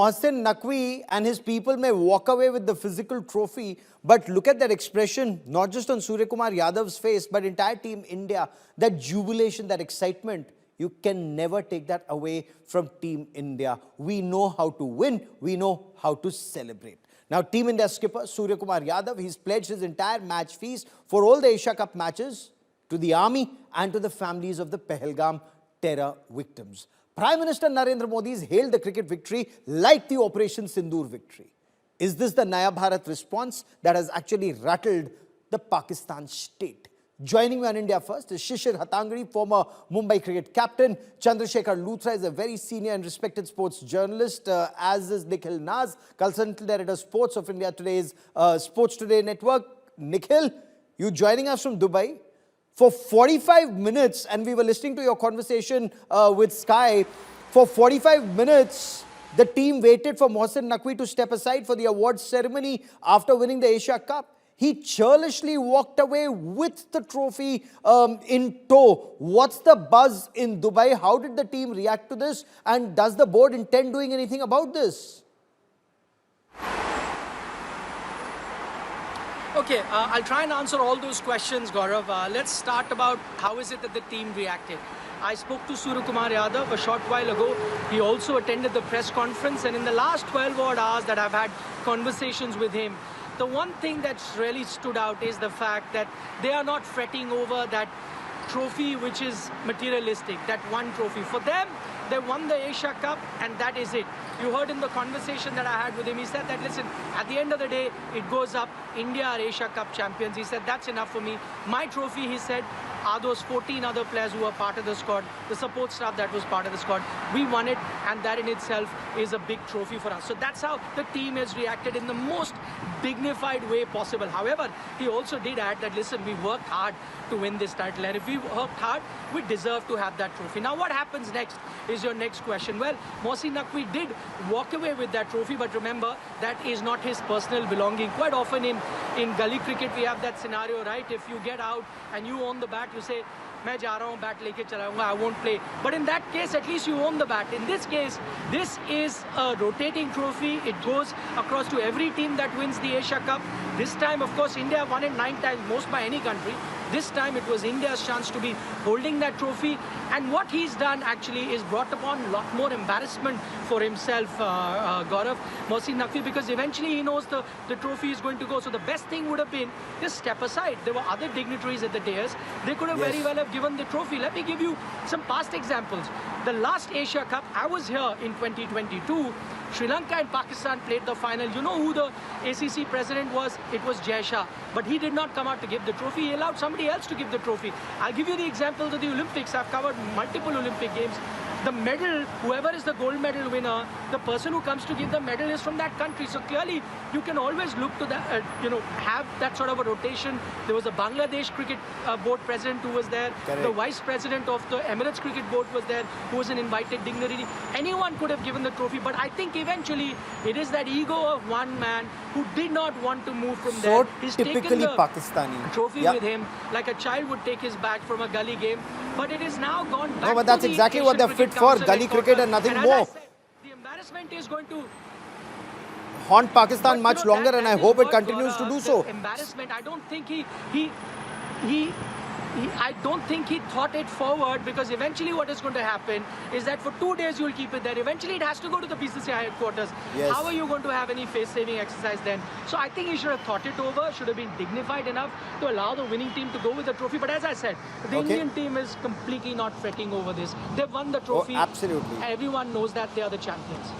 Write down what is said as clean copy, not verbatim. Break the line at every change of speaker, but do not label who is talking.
Mohsin Naqvi and his people may walk away with the physical trophy, but look at that expression, not just on Surya Kumar Yadav's face, but entire Team India, that jubilation, that excitement. You can never take that away from Team India. We know how to win. We know how to celebrate. Now, Team India skipper Surya Kumar Yadav, he's pledged his entire match fees for all the Asia Cup matches to the army and to the families of the Pahalgam terror victims. Prime Minister Narendra Modi has hailed the cricket victory like the Operation Sindoor victory. Is this the Naya Bharat response that has actually rattled the Pakistan state? Joining me on India First is Shishir Hatangri, former Mumbai cricket captain. Chandrasekhar Luthra is a very senior and respected sports journalist, as is Nikhil Naz, consultant editor sports of India Today's Sports Today network. Nikhil, you joining us from Dubai. For 45 minutes, and we were listening to your conversation with Sky, for 45 minutes, the team waited for Mohsin Naqvi to step aside for the awards ceremony after winning the Asia Cup. He churlishly walked away with the trophy in tow. What's the buzz in Dubai? How did the team react to this? And does the board intend doing anything about this?
Okay, I'll try and answer all those questions, Gaurav. Let's start about how is it that the team reacted. I spoke to Surya Kumar Yadav a short while ago. He also attended the press conference, and in the last 12 odd hours that I've had conversations with him, the one thing that's really stood out is the fact that they are not fretting over that trophy which is materialistic, that one trophy. For them, they won the Asia Cup and that is it. You heard in the conversation that I had with him, he said that, listen, at the end of the day, it goes up, India are Asia Cup champions. He said, that's enough for me. My trophy, he said, are those 14 other players who are part of the squad, the support staff that was part of the squad. We won it, and that in itself is a big trophy for us. So that's how the team has reacted in the most dignified way possible. However, he also did add that, listen, we worked hard to win this title, and if we worked hard, we deserve to have that trophy. Now, what happens next is your next question. Well, Mohsin Naqvi did walk away with that trophy, but remember, that is not his personal belonging. Quite often in gully cricket, we have that scenario, right? If you get out and you own the bat, you say, मैं जा रहा हूँ, bat लेके चलाऊंगा, I won't play. But in that case, at least you own the bat. In this case, this is a rotating trophy. It goes across to every team that wins the Asia Cup. This time, of course, India won it 9 times, most by any country. This time it was India's chance to be holding that trophy. And what he's done actually is brought upon a lot more embarrassment for himself, Gaurav, Mohsin Naqvi, because eventually he knows the trophy is going to go. So the best thing would have been just step aside. There were other dignitaries at the dais. They could have very well have given the trophy. Let me give you some past examples. The last Asia Cup, I was here in 2022. Sri Lanka and Pakistan played the final. You know who the ACC president was? It was Jai Shah. But he did not come out to give the trophy. He allowed somebody else to give the trophy. I'll give you the examples of the Olympics. I've covered multiple Olympic games. The medal, whoever is the gold medal winner, the person who comes to give the medal is from that country. So clearly, you can always look to that, have that sort of a rotation. There was a Bangladesh cricket board president who was there. Correct. The vice president of the Emirates cricket board was there, who was an invited dignitary. Anyone could have given the trophy, but I think eventually it is that ego of one man who did not want to move from there.
He's taken the
Pakistani trophy with him like a child would take his bag from a gully game. But it is now gone back.
No, but that's exactly what they're fit for, gully cricket and nothing more.
Said, the embarrassment is going to
haunt Pakistan much longer, and I hope it continues to do so.
Embarrassment. I don't think I don't think he thought it forward, because eventually what is going to happen is that for 2 days you'll keep it there. Eventually it has to go to the BCCI headquarters. Yes. How are you going to have any face-saving exercise then? So I think he should have thought it over, should have been dignified enough to allow the winning team to go with the trophy. But as I said, the Indian team is completely not fretting over this. They've won the trophy.
Oh, absolutely.
Everyone knows that they are the champions.